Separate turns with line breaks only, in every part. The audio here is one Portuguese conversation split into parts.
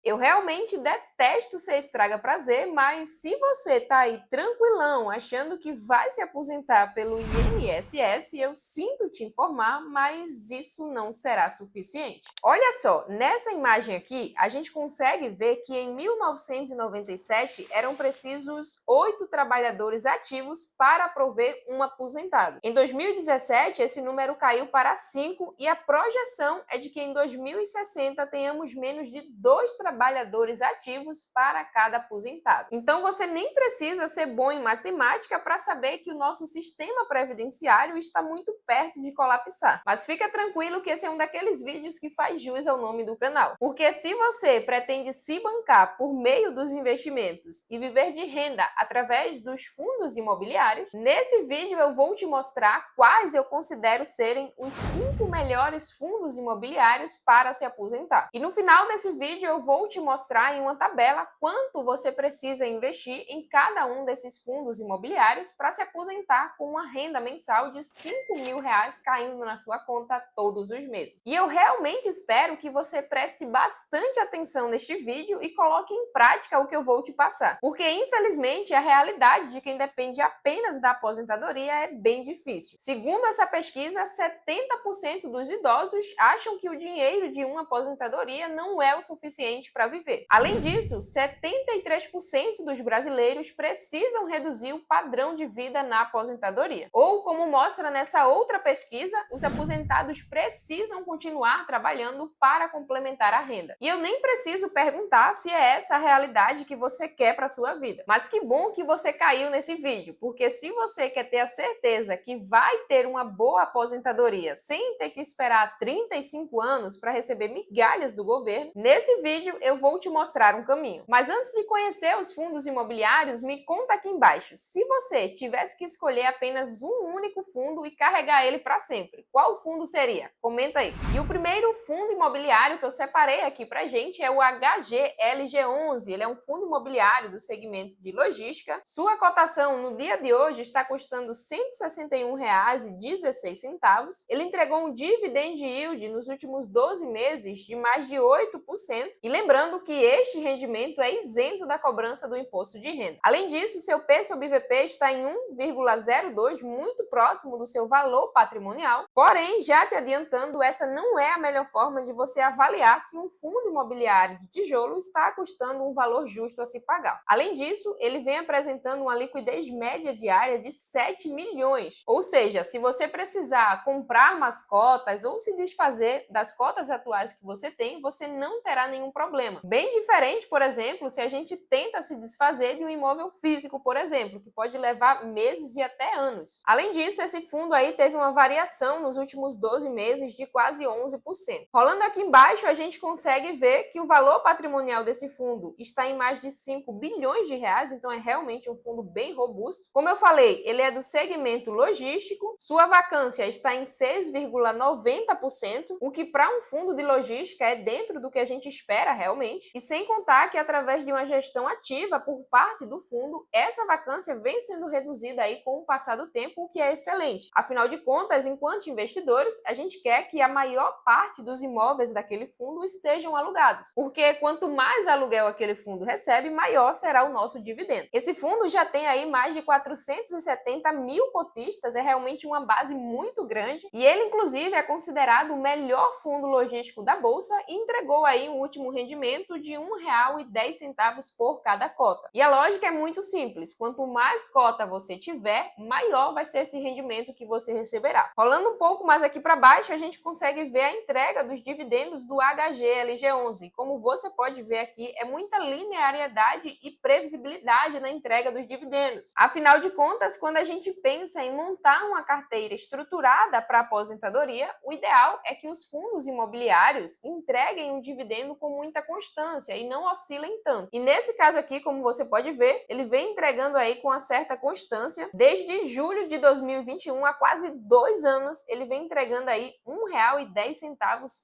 Eu realmente detesto ser estraga prazer, mas se você tá aí tranquilão, achando que vai se aposentar pelo INSS, eu sinto te informar, mas isso não será suficiente. Olha só, nessa imagem aqui, a gente consegue ver que em 1997 eram precisos 8 trabalhadores ativos para prover um aposentado. Em 2017, esse número caiu para 5 e a projeção é de que em 2060 tenhamos menos de 2 trabalhadores ativos para cada aposentado. Então você nem precisa ser bom em matemática para saber que o nosso sistema previdenciário está muito perto de colapsar. Mas fica tranquilo que esse é um daqueles vídeos que faz jus ao nome do canal. Porque se você pretende se bancar por meio dos investimentos e viver de renda através dos fundos imobiliários, nesse vídeo eu vou te mostrar quais eu considero serem os 5 melhores fundos imobiliários para se aposentar. E no final desse vídeo eu vou te mostrar em uma tabela quanto você precisa investir em cada um desses fundos imobiliários para se aposentar com uma renda mensal de R$ 5.000 caindo na sua conta todos os meses. E eu realmente espero que você preste bastante atenção neste vídeo e coloque em prática o que eu vou te passar. Porque, infelizmente, a realidade de quem depende apenas da aposentadoria é bem difícil. Segundo essa pesquisa, 70% dos idosos acham que o dinheiro de uma aposentadoria não é o suficiente para viver. Além disso, 73% dos brasileiros precisam reduzir o padrão de vida na aposentadoria. Ou, como mostra nessa outra pesquisa, os aposentados precisam continuar trabalhando para complementar a renda. E eu nem preciso perguntar se é essa a realidade que você quer para sua vida. Mas que bom que você caiu nesse vídeo, porque se você quer ter a certeza que vai ter uma boa aposentadoria sem ter que esperar 35 anos para receber migalhas do governo, nesse vídeo eu vou te mostrar um caminho. Mas antes de conhecer os fundos imobiliários, me conta aqui embaixo, se você tivesse que escolher apenas um único fundo e carregar ele para sempre, qual fundo seria? Comenta aí. E o primeiro fundo imobiliário que eu separei aqui pra gente é o HGLG11. Ele é um fundo imobiliário do segmento de logística. Sua cotação no dia de hoje está custando R$ 161,16. Ele entregou um dividend yield nos últimos 12 meses de mais de 8%. E lembrando que este rendimento é isento da cobrança do imposto de renda. Além disso, seu P sobre VP está em 1,02, muito próximo do seu valor patrimonial. Porém, já te adiantando, essa não é a melhor forma de você avaliar se um fundo imobiliário de tijolo está custando um valor justo a se pagar. Além disso, ele vem apresentando uma liquidez média diária de 7 milhões. Ou seja, se você precisar comprar mais cotas ou se desfazer das cotas atuais que você tem, você não terá nenhum problema. Bem diferente, por exemplo, se a gente tenta se desfazer de um imóvel físico, por exemplo, que pode levar meses e até anos. Além disso, esse fundo aí teve uma variação nos últimos 12 meses de quase 11%. Rolando aqui embaixo, a gente consegue ver que o valor patrimonial desse fundo está em mais de 5 bilhões de reais, então é realmente um fundo bem robusto. Como eu falei, ele é do segmento logístico, sua vacância está em 6,90%, o que para um fundo de logística é dentro do que a gente espera realmente, e sem contar que através de uma gestão ativa por parte do fundo, essa vacância vem sendo reduzida aí com o passar do tempo, o que é excelente. Afinal de contas, enquanto investidores, a gente quer que a maior parte dos imóveis daquele fundo estejam alugados, porque quanto mais aluguel aquele fundo recebe, maior será o nosso dividendo. Esse fundo já tem aí mais de 470 mil cotistas, é realmente uma base muito grande, e ele inclusive é considerado o melhor fundo logístico da bolsa e entregou aí um último rendimento de R$ 1,10 por cada cota. E a lógica é muito simples, quanto mais cota você tiver, maior vai ser esse rendimento que você receberá. Rolando um pouco mais aqui para baixo, a gente consegue ver a entrega dos dividendos do HGLG11. Como você pode ver aqui, é muita linearidade e previsibilidade na entrega dos dividendos. Afinal de contas, quando a gente pensa em montar uma carteira estruturada para a aposentadoria, o ideal é que os fundos imobiliários entreguem um dividendo com muita constância e não oscilem tanto. E nesse caso aqui, como você pode ver, ele vem entregando aí com uma certa constância. Desde julho de 2021, há quase 2 anos, ele vem entregando aí R$ 1,10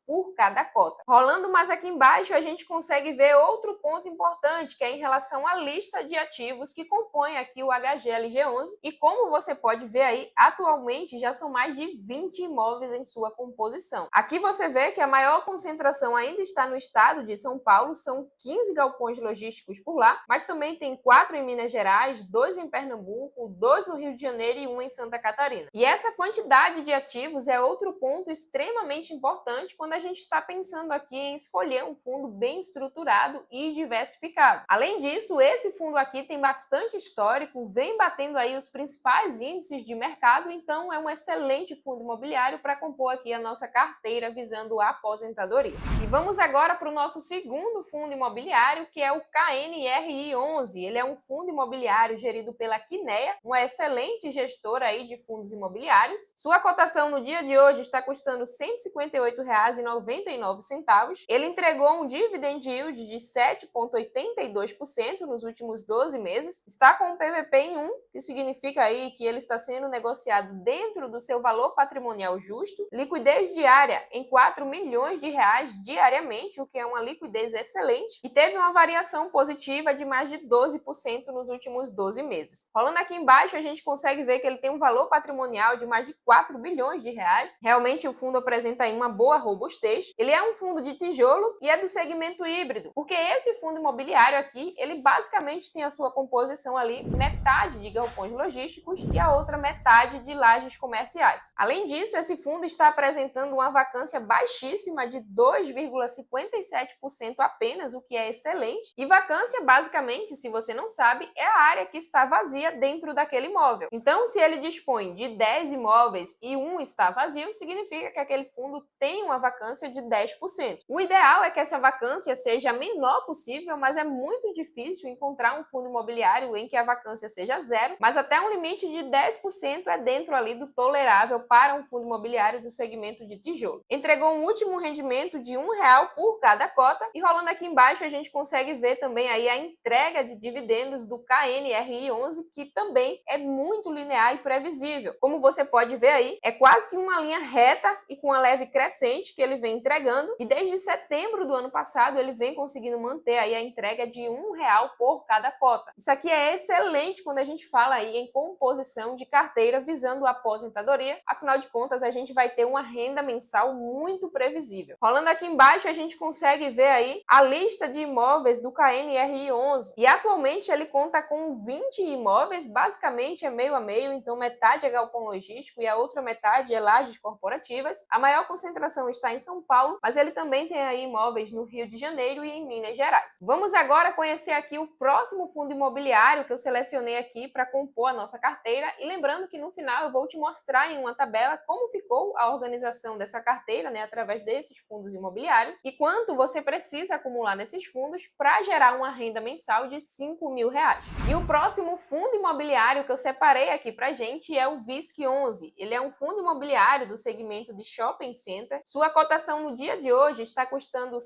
por cada cota. Rolando mais aqui embaixo, a gente consegue ver outro ponto importante, que é em relação à lista de ativos que compõe aqui o HGLG11. E como você pode ver aí, atualmente já são mais de 20 imóveis em sua composição. Aqui você vê que a maior concentração ainda está no estado de São São Paulo, são 15 galpões logísticos por lá, mas também tem 4 em Minas Gerais, 2 em Pernambuco, 2 no Rio de Janeiro e 1 em Santa Catarina. E essa quantidade de ativos é outro ponto extremamente importante quando a gente está pensando aqui em escolher um fundo bem estruturado e diversificado. Além disso, esse fundo aqui tem bastante histórico, vem batendo aí os principais índices de mercado, então é um excelente fundo imobiliário para compor aqui a nossa carteira visando a aposentadoria. E vamos agora para o nosso segundo fundo imobiliário, que é o KNRI11. Ele é um fundo imobiliário gerido pela Kinea, uma excelente gestora aí de fundos imobiliários. Sua cotação no dia de hoje está custando R$ 158,99. Ele entregou um dividend yield de 7,82% nos últimos 12 meses. Está com um PVP em 1, que significa aí que ele está sendo negociado dentro do seu valor patrimonial justo. Liquidez diária em R$ 4 milhões diariamente, o que é uma liquidez excelente, e teve uma variação positiva de mais de 12% nos últimos 12 meses. Rolando aqui embaixo, a gente consegue ver que ele tem um valor patrimonial de mais de 4 bilhões de reais. Realmente o fundo apresenta aí uma boa robustez. Ele é um fundo de tijolo e é do segmento híbrido, porque esse fundo imobiliário aqui, ele basicamente tem a sua composição ali, metade de galpões logísticos e a outra metade de lajes comerciais. Além disso, esse fundo está apresentando uma vacância baixíssima de 2,57% apenas, o que é excelente. E vacância, basicamente, se você não sabe, é a área que está vazia dentro daquele imóvel. Então, se ele dispõe de 10 imóveis e um está vazio, significa que aquele fundo tem uma vacância de 10%. O ideal é que essa vacância seja a menor possível, mas é muito difícil encontrar um fundo imobiliário em que a vacância seja zero, mas até um limite de 10% é dentro ali do tolerável para um fundo imobiliário do segmento de tijolo. Entregou um último rendimento de R$ 1 por cada cota, e rolando aqui embaixo a gente consegue ver também aí a entrega de dividendos do KNRI11, que também é muito linear e previsível. Como você pode ver aí, é quase que uma linha reta e com uma leve crescente que ele vem entregando, e desde setembro do ano passado ele vem conseguindo manter aí a entrega de R$ 1 por cada cota. Isso aqui é excelente quando a gente fala aí em composição de carteira visando a aposentadoria, afinal de contas a gente vai ter uma renda mensal muito previsível. Rolando aqui embaixo a gente consegue ver aí a lista de imóveis do KNRI11, e atualmente ele conta com 20 imóveis, basicamente é meio a meio, então metade é galpão logístico e a outra metade é lajes corporativas. A maior concentração está em São Paulo, mas ele também tem aí imóveis no Rio de Janeiro e em Minas Gerais. Vamos agora conhecer aqui o próximo fundo imobiliário que eu selecionei aqui para compor a nossa carteira, e lembrando que no final eu vou te mostrar em uma tabela como ficou a organização dessa carteira, né, através desses fundos imobiliários, e quanto você precisa acumular nesses fundos para gerar uma renda mensal de R$ 5.000. E o próximo fundo imobiliário que eu separei aqui pra gente é o VISC11. Ele é um fundo imobiliário do segmento de shopping center. Sua cotação no dia de hoje está custando R$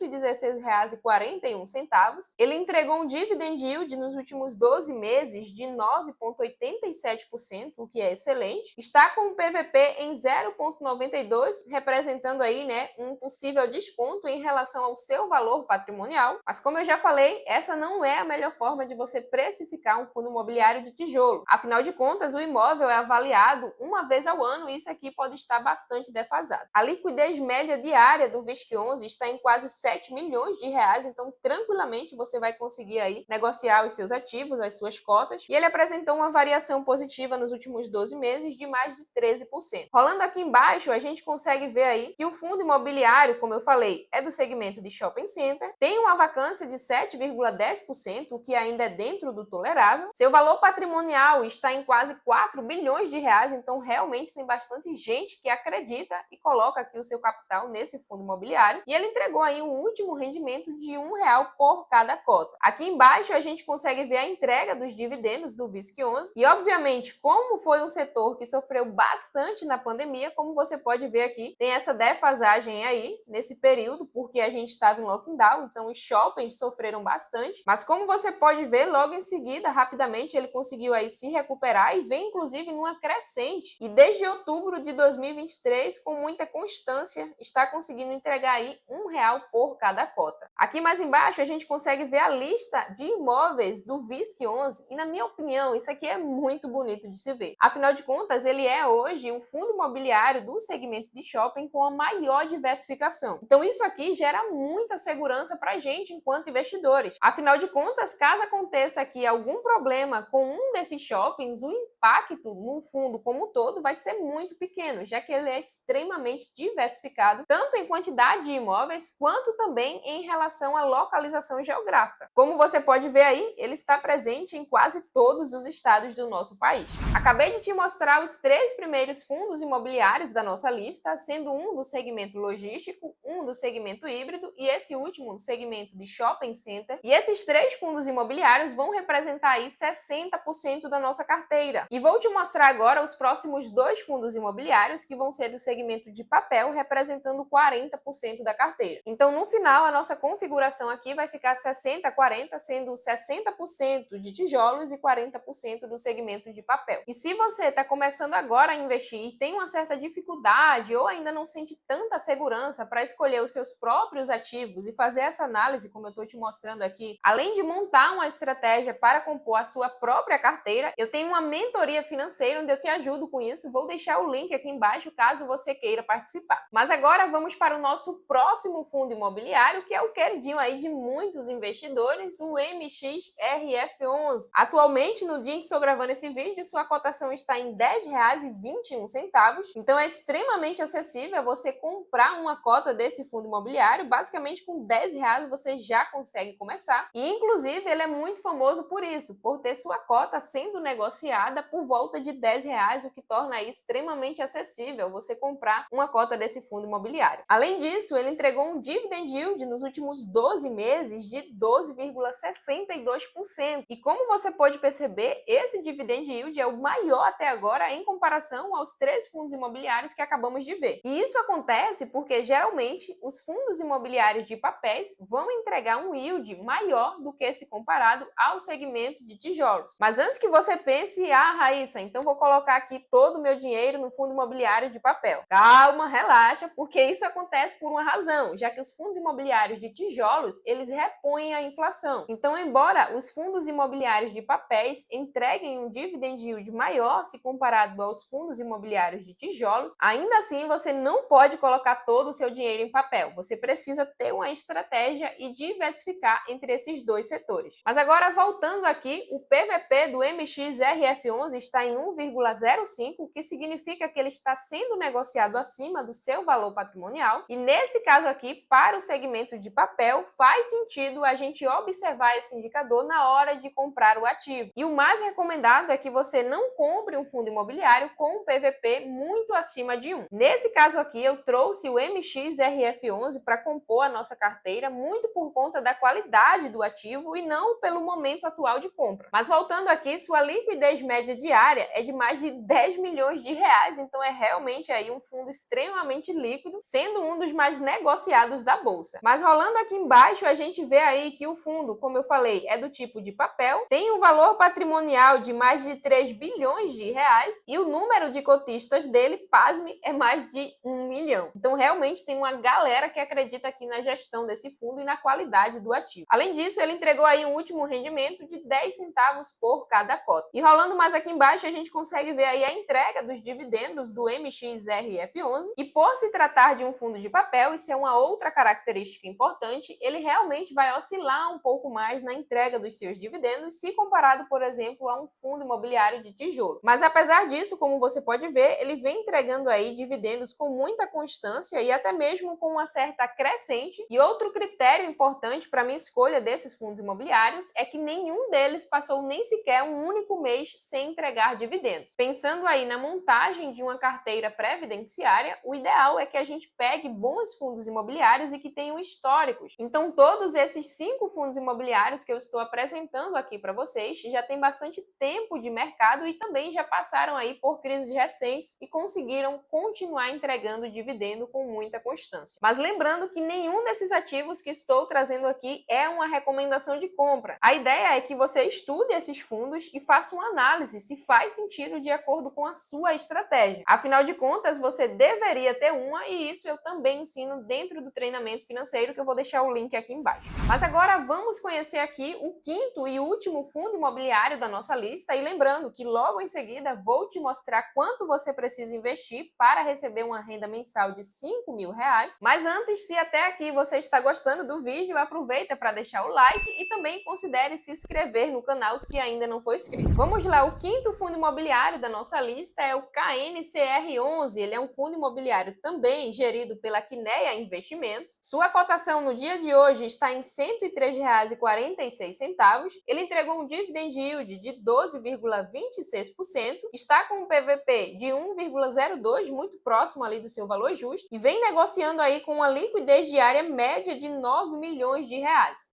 116,41. Ele entregou um dividend yield nos últimos 12 meses de 9,87%, o que é excelente. Está com um PVP em 0,92, representando aí, né, um possível desconto em relação ao seu valor patrimonial. Mas como eu já falei, essa não é a melhor forma de você precificar um fundo imobiliário de tijolo. Afinal de contas, o imóvel é avaliado uma vez ao ano e isso aqui pode estar bastante defasado. A liquidez média diária do VISC11 está em quase 7 milhões de reais, então tranquilamente você vai conseguir aí negociar os seus ativos, as suas cotas, e ele apresentou uma variação positiva nos últimos 12 meses de mais de 13%. Rolando aqui embaixo, a gente consegue ver aí que o fundo imobiliário, como eu falei, é do segmento de shopping center, tem uma vacância de 7,10%, o que ainda é dentro do tolerável. Seu valor patrimonial está em quase 4 bilhões de reais, então realmente tem bastante gente que acredita e coloca aqui o seu capital nesse fundo imobiliário, e ele entregou aí um último rendimento de R$ 1 por cada cota. Aqui embaixo a gente consegue ver a entrega dos dividendos do VISC11, e obviamente, como foi um setor que sofreu bastante na pandemia, como você pode ver aqui, tem essa defasagem aí nesse período, porque a gente estava em lockdown, então os shoppings sofreram bastante, mas como você pode ver, logo em seguida, rapidamente, ele conseguiu aí se recuperar e vem inclusive numa crescente, e desde outubro de 2023, com muita constância, está conseguindo entregar aí R$ 1 por cada cota. Aqui mais embaixo a gente consegue ver a lista de imóveis do VISC11, e na minha opinião, isso aqui é muito bonito de se ver. Afinal de contas, ele é hoje um fundo imobiliário do segmento de shopping com a maior diversificação. Então isso aqui gera muita segurança para a gente enquanto investidores. Afinal de contas, caso aconteça aqui algum problema com um desses shoppings, o impacto no fundo como um todo vai ser muito pequeno, já que ele é extremamente diversificado, tanto em quantidade de imóveis, quanto também em relação à localização geográfica. Como você pode ver aí, ele está presente em quase todos os estados do nosso país. Acabei de te mostrar os 3 primeiros fundos imobiliários da nossa lista, sendo um do segmento logístico, um do segmento híbrido e esse último do segmento de shopping center. E esses 3 fundos imobiliários vão representar aí 60% da nossa carteira. E vou te mostrar agora os próximos 2 fundos imobiliários que vão ser do segmento de papel, representando 40% da carteira. Então, no final, a nossa configuração aqui vai ficar 60-40, sendo 60% de tijolos e 40% do segmento de papel. E se você está começando agora a investir e tem uma certa dificuldade ou ainda não sente tanta segurança para escolher os seus próprios ativos e fazer essa análise, como eu estou te mostrando aqui, além de montar uma estratégia para compor a sua própria carteira, eu tenho uma mentoria financeira onde eu te ajudo com isso. Vou deixar o link aqui embaixo caso você queira participar. Mas agora vamos para o nosso próximo fundo imobiliário, que é o queridinho aí de muitos investidores, o MXRF11. Atualmente, no dia em que estou gravando esse vídeo, sua cotação está em R$ 10,21, então é extremamente acessível você comprar uma cota desse fundo imobiliário. Basicamente, com R$ 10 você já consegue começar, e inclusive ele é muito famoso por isso, por ter sua cota sendo negociada por volta de R$ 10, o que torna aí extremamente acessível você comprar uma cota desse fundo imobiliário. Além disso, ele entregou um dividend yield nos últimos 12 meses de 12,62%. E como você pode perceber, esse dividend yield é o maior até agora em comparação aos 3 fundos imobiliários que acabamos de ver. E isso acontece porque geralmente os fundos imobiliários de papéis vão entregar um yield maior do que se comparado ao segmento de tijolos. Mas antes que você pense, Raíssa, então vou colocar aqui todo o meu dinheiro no fundo imobiliário de papel. Calma, relaxa, porque isso acontece por uma razão, já que os fundos imobiliários de tijolos, eles repõem a inflação. Então, embora os fundos imobiliários de papéis entreguem um dividend yield maior se comparado aos fundos imobiliários de tijolos, ainda assim você não pode colocar todo o seu dinheiro em papel. Você precisa ter uma estratégia e diversificar entre esses 2 setores. Mas agora, voltando aqui, o PVP do MXRF11 está em 1,05, o que significa que ele está sendo negociado acima do seu valor patrimonial. E nesse caso aqui, para o segmento de papel, faz sentido a gente observar esse indicador na hora de comprar o ativo. E o mais recomendado é que você não compre um fundo imobiliário com um PVP muito acima de 1. Nesse caso aqui, eu trouxe o MXRF11 para compor a nossa carteira, muito por conta da qualidade do ativo e não pelo momento atual de compra. Mas voltando aqui, sua liquidez média diária é de mais de 10 milhões de reais, então é realmente aí um fundo extremamente líquido, sendo um dos mais negociados da bolsa. Mas rolando aqui embaixo, a gente vê aí que o fundo, como eu falei, é do tipo de papel, tem um valor patrimonial de mais de 3 bilhões de reais e o número de cotistas dele, pasme, é mais de 1 milhão. Então realmente tem uma galera que acredita aqui na gestão desse fundo e na qualidade do ativo. Além disso, ele entregou aí um último rendimento de 10 centavos por cada cota. E rolando mais aqui embaixo, a gente consegue ver aí a entrega dos dividendos do MXRF11, e por se tratar de um fundo de papel, isso é uma outra característica importante, ele realmente vai oscilar um pouco mais na entrega dos seus dividendos se comparado, por exemplo, a um fundo imobiliário de tijolo. Mas apesar disso, como você pode ver, ele vem entregando aí dividendos com muita constância e até mesmo com uma certa crescente. E outro critério importante para minha escolha desses fundos imobiliários é que nenhum deles passou nem sequer um único mês sem entregar dividendos. Pensando aí na montagem de uma carteira previdenciária, o ideal é que a gente pegue bons fundos imobiliários e que tenham históricos. Então, todos esses 5 fundos imobiliários que eu estou apresentando aqui para vocês já têm bastante tempo de mercado e também já passaram aí por crises recentes e conseguiram continuar entregando dividendo com muita constância. Mas lembrando que nenhum desses ativos que estou trazendo aqui é uma recomendação de compra. A ideia é que você estude esses fundos e faça uma análise se faz sentido de acordo com a sua estratégia. Afinal de contas, você deveria ter uma e isso eu também ensino dentro do treinamento financeiro, que eu vou deixar o link aqui embaixo. Mas agora vamos conhecer aqui o quinto e último fundo imobiliário da nossa lista e lembrando que logo em seguida vou te mostrar quanto você precisa investir para receber uma renda mensal de R$ 5.000. Mas antes, se até aqui você está gostando do vídeo, aproveita para deixar o like e também considere se inscrever no canal se ainda não for inscrito. Vamos lá, o quinto fundo imobiliário da nossa lista é o KNCR11. Ele é um fundo imobiliário também gerido pela Quineia Investimentos. Sua cotação no dia de hoje está em R$ 103,46. Ele entregou um dividend yield de 12,26%, está com um PVP de 1,02, muito próximo ali do seu valor justo, e vem negociando aí com uma liquidez diária média de R$ 9 milhões.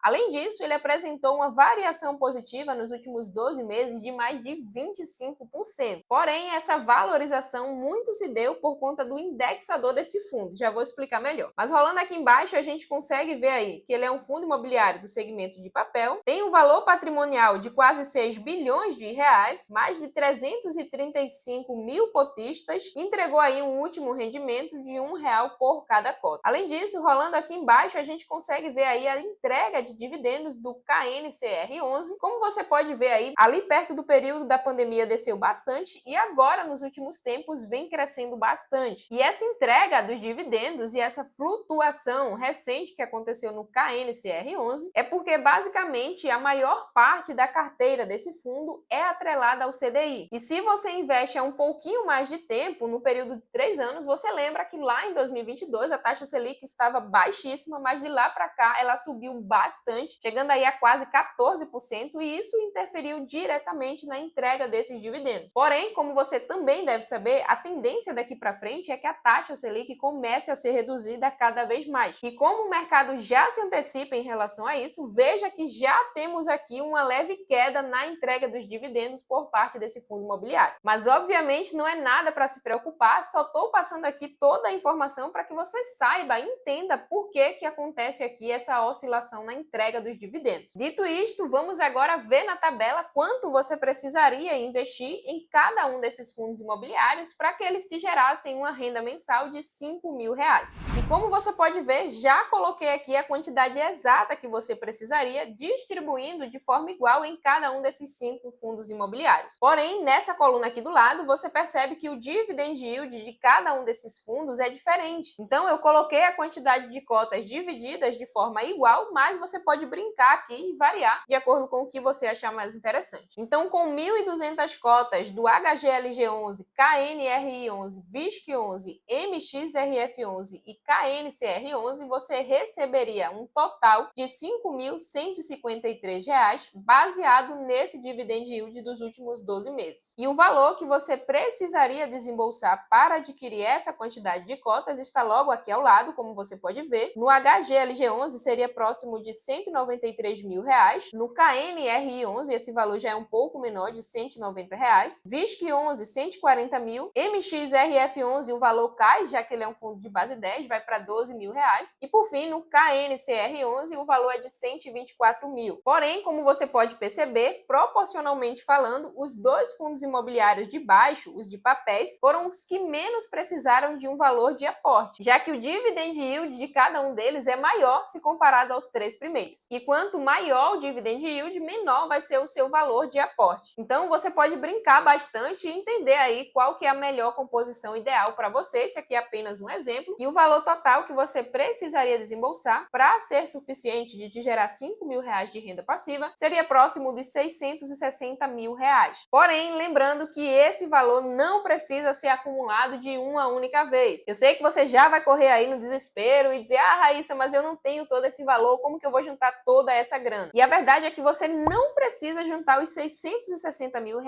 Além disso, ele apresentou uma variação positiva nos últimos 12 meses de mais de 25%. Porém, essa valorização muito se deu por conta do indexador desse fundo. Já vou explicar melhor. Mas rolando aqui embaixo, a gente consegue ver aí que ele é um fundo imobiliário do segmento de papel, tem um valor patrimonial de quase R$ 6 bilhões, mais de 335 mil cotistas, entregou aí um último rendimento de R$ 1 por cada cota. Além disso, rolando aqui embaixo, a gente consegue ver aí a entrega de dividendos do KNCR11. Como você pode ver aí, ali perto do período da pandemia desceu bastante e agora nos últimos tempos vem crescendo bastante. E essa entrega dos dividendos e essa flutuação recente que aconteceu no KNCR11 é porque basicamente a maior parte da carteira desse fundo é atrelada ao CDI. E se você investe há um pouquinho mais de tempo, no período de 3 anos, você lembra que lá em 2022 a taxa Selic estava baixíssima, mas de lá para cá ela subiu bastante, chegando aí a quase 14%, e isso interferiu diretamente na entrega desses dividendos. Porém, como você também deve saber, a tendência daqui para frente é que a taxa Selic comece a ser reduzida cada vez mais. E como o mercado já se antecipa em relação a isso, veja que já temos aqui uma leve queda na entrega dos dividendos por parte desse fundo imobiliário. Mas obviamente não é nada para se preocupar, só estou passando aqui toda a informação para que você saiba e entenda por que acontece aqui essa oscilação na entrega dos dividendos. Dito isto, vamos agora ver na tabela quanto você precisaria investir em cada um desses fundos imobiliários para que eles te gerassem uma renda mensal de R$ 5.000. E como você pode ver, já coloquei aqui a quantidade exata que você precisaria, distribuindo de forma igual em cada um desses 5 fundos imobiliários. Porém, nessa coluna aqui do lado, você percebe que o dividend yield de cada um desses fundos é diferente. Então, eu coloquei a quantidade de cotas divididas de forma igual, mas você pode brincar aqui e variar de acordo com o que você achar mais interessante. Então, com 1.200 cotas do HGLG11, KNRI11, VISC11, MXRF11 e KNCR11, você receberia um total de R$ 5.153 baseado nesse dividend yield dos últimos 12 meses. E o valor que você precisaria desembolsar para adquirir essa quantidade de cotas está logo aqui ao lado, como você pode ver. No HGLG11 seria próximo de R$ 193 mil. No KNRI11 esse valor já é um pouco menor, de R$ 190. VISC11, 140 mil. MXRF11 o valor cai, já que ele é um fundo de base 10, vai para R$ 12 mil. E por fim, no KNCR11 o valor é de R$ 124 mil. Porém, como você pode perceber, proporcionalmente falando, os dois fundos imobiliários de baixo, os de papéis, foram os que menos precisaram de um valor de aporte, já que o dividend yield de cada um deles é maior se comparado aos 3 primeiros. E quanto maior o dividend yield, menor vai ser o seu valor de aporte. Então, você pode brincar bastante e entender aí qual que é a melhor composição ideal para você. Esse aqui é apenas um exemplo. E o valor total que você precisaria desembolsar para ser suficiente de te gerar R$ 5.000 de renda passiva seria próximo de R$ 660 mil. Porém, lembrando que esse valor não precisa ser acumulado de uma única vez. Eu sei que você já vai correr aí no desespero e dizer: ah, Raíssa, mas eu não tenho todo esse valor, como que eu vou juntar toda essa grana? E a verdade é que você não precisa juntar os R$ 660 mil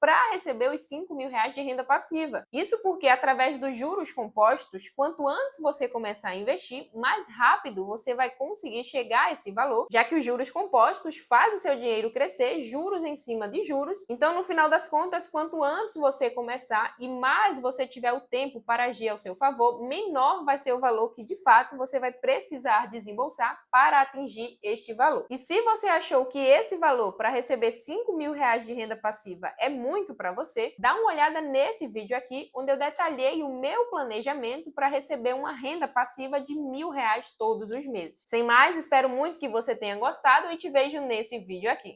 para receber os R$ 5.000 de renda passiva. Isso porque através dos juros compostos, quanto antes você começar a investir, mais rápido você vai conseguir chegar a esse valor, já que os juros compostos faz o seu dinheiro crescer, juros em cima de juros. Então, no final das contas, quanto antes você começar e mais você tiver o tempo para agir ao seu favor, menor vai ser o valor que de fato você vai precisar desembolsar para atingir este valor. E se você achou que esse valor para receber R$ 5.000 de renda passiva passiva é muito para você, dá uma olhada nesse vídeo aqui, onde eu detalhei o meu planejamento para receber uma renda passiva de R$ 1.000 todos os meses. Sem mais, espero muito que você tenha gostado e te vejo nesse vídeo aqui.